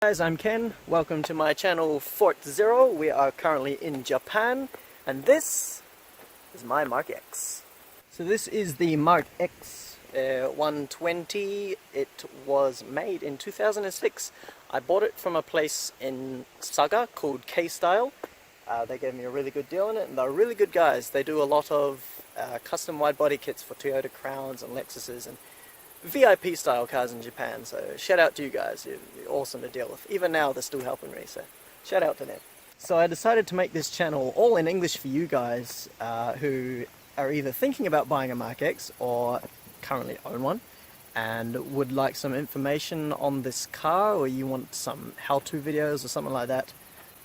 Guys, I'm Ken. Welcome to my channel Fort Zero. We are currently in Japan, and this is my Mark X. So this is the Mark X 120. It was made in 2006. I bought it from a place in Saga called K-Style. They gave me a really good deal on it, and they're really good guys. They do a lot of custom wide body kits for Toyota Crowns and Lexuses and VIP style cars in Japan, so shout out to you guys. You're awesome to deal with. Even now they're still helping me, so shout out to them. So I decided to make this channel all in English for you guys who are either thinking about buying a Mark X or currently own one and would like some information on this car, or you want some how-to videos or something like that.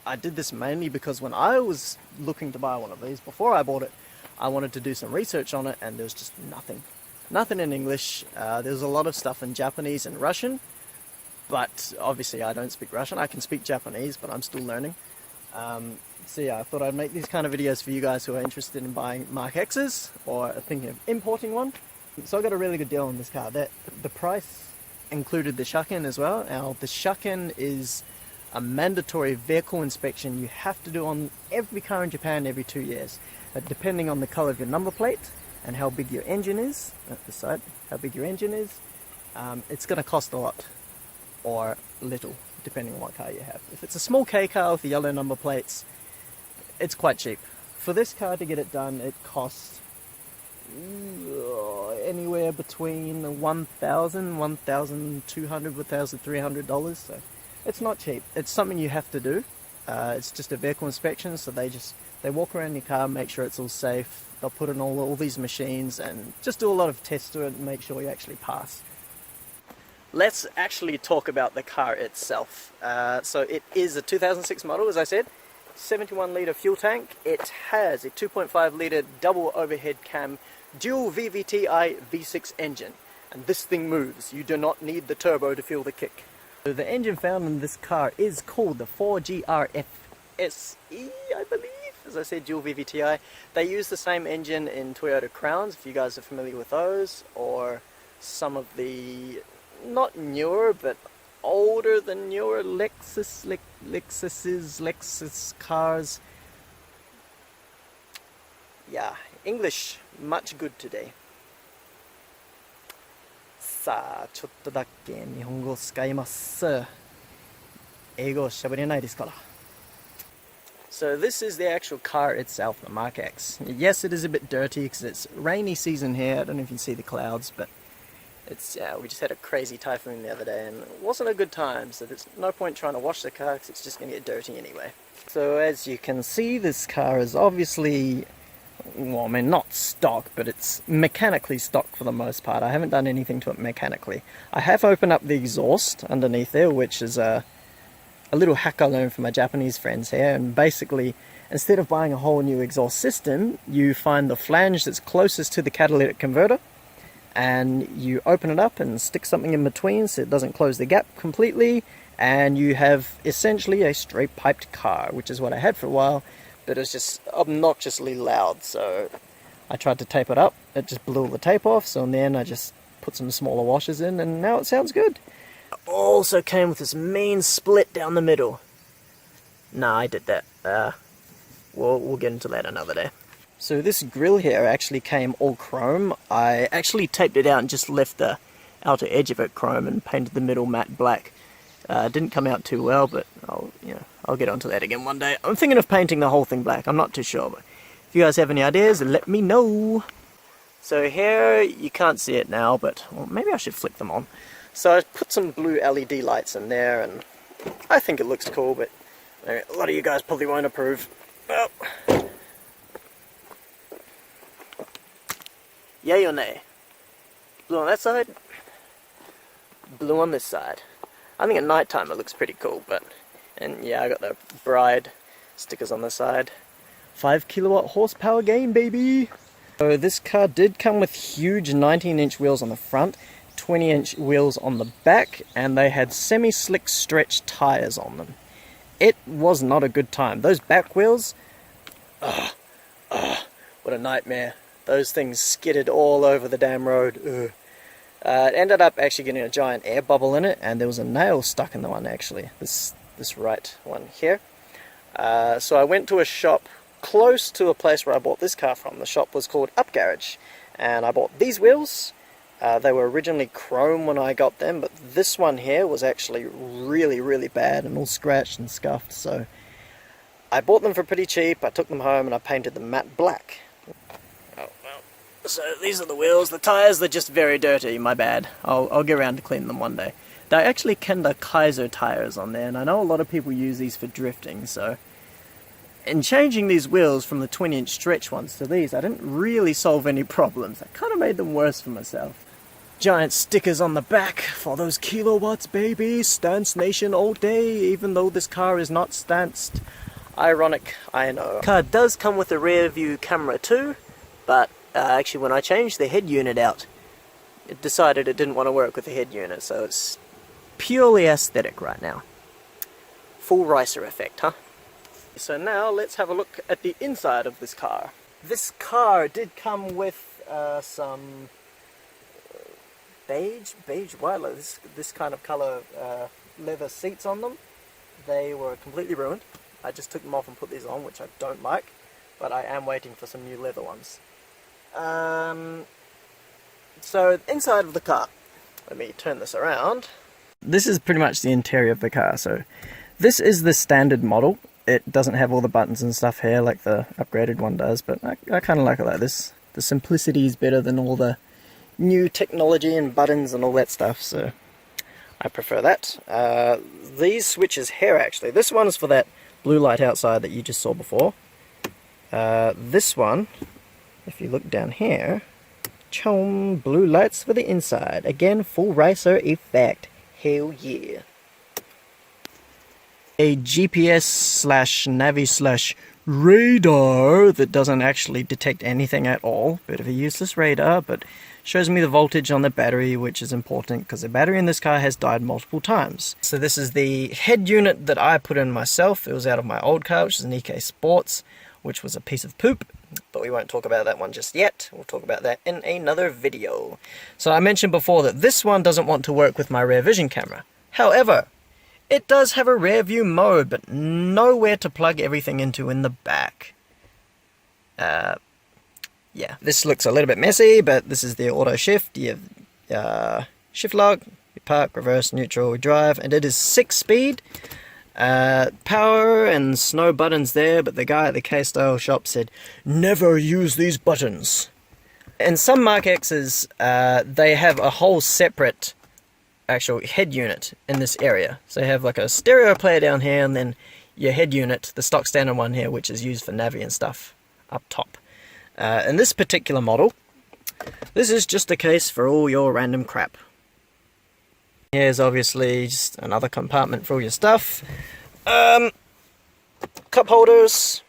I did this mainly because when I was looking to buy one of these, before I bought it, I wanted to do some research on it and there was just nothing in English. There's a lot of stuff in Japanese and Russian, but obviously I don't speak Russian. I can speak Japanese, but I'm still learning. So yeah, I thought I'd make these kind of videos for you guys who are interested in buying Mark X's or are thinking of importing one. So I got a really good deal on this car. The price included the shuck-in as well. Now the shuck-in is a mandatory vehicle inspection you have to do on every car in Japan every 2 years, depending on the color of your number plate and how big your engine is, at the side, how big your engine is. It's going to cost a lot, or little, depending on what car you have. If it's a small K car with the yellow number plates, it's quite cheap. For this car to get it done, it costs anywhere between $1,000, $1,200, $1,300, so it's not cheap. It's something you have to do. It's just a vehicle inspection, so they walk around your car, make sure it's all safe. They'll put in all these machines and just do a lot of tests to it and make sure you actually pass. Let's actually talk about the car itself. So it is a 2006 model, as I said, 71 litre fuel tank. It has a 2.5 litre double overhead cam dual VVTi V6 engine, and this thing moves. You do not need the turbo to feel the kick. So the engine found in this car is called the 4GRF SE, I believe. As I said, dual VVTi. They use the same engine in Toyota Crowns, if you guys are familiar with those, or some of the, not newer, but older than newer Lexus cars. Yeah, English, much good today. さあ、ちょっとだけ日本語を使います。英語を喋れないですから。So this is the actual car itself, the Mark X. Yes, it is a bit dirty because it's rainy season here. I don't know if you can see the clouds, but it's we just had a crazy typhoon the other day and it wasn't a good time, so there's no point trying to wash the car because it's just going to get dirty anyway. So as you can see, this car is obviously, well, I mean, not stock, but it's mechanically stock for the most part. I haven't done anything to it mechanically. I have opened up the exhaust underneath there, which is a little hack I learned from my Japanese friends here, and basically instead of buying a whole new exhaust system, you find the flange that's closest to the catalytic converter and you open it up and stick something in between so it doesn't close the gap completely, and you have essentially a straight piped car, which is what I had for a while, but it's just obnoxiously loud. So I tried to tape it up, it just blew all the tape off, so in the end I just put some smaller washers in and now it sounds good. Also came with this mean split down the middle. Nah, I did that. We'll get into that another day. So this grill here actually came all chrome. I actually taped it out and just left the outer edge of it chrome and painted the middle matte black. Didn't come out too well, but I'll get onto that again one day. I'm thinking of painting the whole thing black. I'm not too sure, but if you guys have any ideas, let me know. So here, you can't see it now, but well, maybe I should flick them on. So I put some blue LED lights in there, and I think it looks cool, but a lot of you guys probably won't approve. Well, yay or nay? Blue on that side, blue on this side. I think at night time it looks pretty cool, and yeah, I got the bride stickers on the side. 5 kilowatt horsepower gain, baby! So this car did come with huge 19-inch wheels on the front, 20-inch wheels on the back, and they had semi-slick stretch tires on them. It was not a good time. Those back wheels, what a nightmare. Those things skidded all over the damn road. It ended up actually getting a giant air bubble in it, and there was a nail stuck in the one actually, this right one here. So I went to a shop close to a place where I bought this car from. The shop was called Up Garage, and I bought these wheels. They were originally chrome when I got them, but this one here was actually really bad and all scratched and scuffed, so I bought them for pretty cheap. I took them home and I painted them matte black. Oh well. So these are the wheels. The tyres, they're just very dirty, my bad. I'll get around to clean them one day. They're actually Kenda Kaiser tyres on there, and I know a lot of people use these for drifting, so in changing these wheels from the 20-inch stretch ones to these, I didn't really solve any problems. I kind of made them worse for myself. Giant stickers on the back for those kilowatts, baby. Stance Nation all day, even though this car is not stanced. Ironic, I know. The car does come with a rear view camera too, but actually when I changed the head unit out, it decided it didn't want to work with the head unit, so it's purely aesthetic right now. Full ricer effect, huh? So now let's have a look at the inside of this car. This car did come with some beige white, this kind of color leather seats on them. They were completely ruined. I just took them off and put these on, which I don't like, but I am waiting for some new leather ones. So inside of the car, let me turn this around. This is pretty much the interior of the car. So this is the standard model. It doesn't have all the buttons and stuff here like the upgraded one does, but I kind of like it like this. The simplicity is better than all the new technology and buttons and all that stuff, so I prefer that. These switches here actually, this one is for that blue light outside that you just saw before. This one, if you look down here, chom, blue lights for the inside. Again, full racer effect. Hell yeah. A GPS/navi/radar that doesn't actually detect anything at all. Bit of a useless radar, but shows me the voltage on the battery, which is important because the battery in this car has died multiple times. So this is the head unit that I put in myself. It was out of my old car, which is an EK Sports, which was a piece of poop, but we won't talk about that one just yet. We'll talk about that in another video. So I mentioned before that this one doesn't want to work with my rear vision camera. However, it does have a rear view mode, but nowhere to plug everything into in the back. Yeah, this looks a little bit messy, but this is the auto shift. You have shift lock, you park, reverse, neutral, drive, and it is 6-speed. Power and snow buttons there, but the guy at the K-Style shop said, never use these buttons. In some Mark X's, they have a whole separate actual head unit in this area. So you have like a stereo player down here, and then your head unit, the stock standard one here, which is used for Navi and stuff, up top. In this particular model, this is just a case for all your random crap. Here's obviously just another compartment for all your stuff. Cup holders.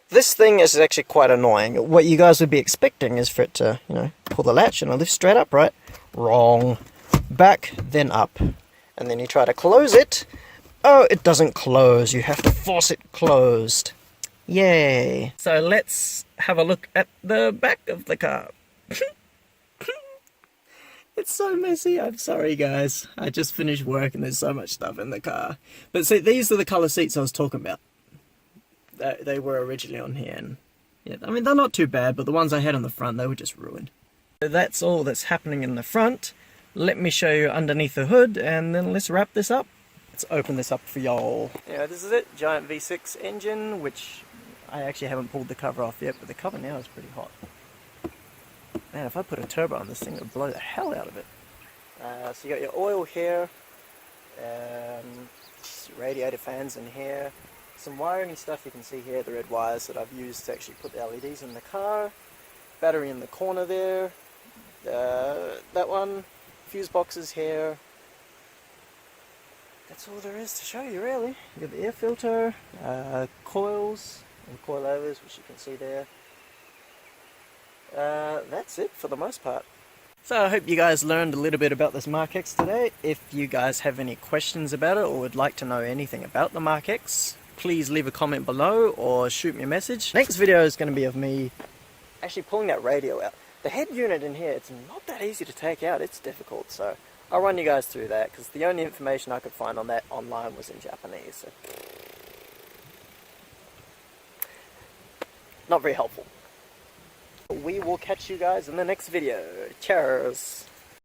This thing is actually quite annoying. What you guys would be expecting is for it to, pull the latch and lift straight up, right? Wrong. Back, then up. And then you try to close it. Oh, it doesn't close. You have to force it closed. Yay. So let's have a look at the back of the car. It's so messy. I'm sorry, guys. I just finished work and there's so much stuff in the car. But see, these are the colour seats I was talking about. They were originally on here. And yeah, I mean, they're not too bad, but the ones I had on the front, they were just ruined. So that's all that's happening in the front. Let me show you underneath the hood, and then let's wrap this up. Let's open this up for y'all. Yeah, this is it. Giant V6 engine, which I actually haven't pulled the cover off yet, but the cover now is pretty hot. Man, if I put a turbo on this thing, it would blow the hell out of it. So you got your oil here, radiator fans in here, some wiring stuff you can see here, the red wires that I've used to actually put the LEDs in the car, battery in the corner there, that one, fuse boxes here. That's all there is to show you, really. You got the air filter, coils and coilovers, which you can see there. That's it for the most part. So I hope you guys learned a little bit about this Mark X today. If you guys have any questions about it or would like to know anything about the Mark X, please leave a comment below or shoot me a message. Next video is going to be of me actually pulling that radio out. The head unit in here, it's not that easy to take out. It's difficult, so I'll run you guys through that, because the only information I could find on that online was in Japanese. So. Not very helpful. We will catch you guys in the next video. Cheers!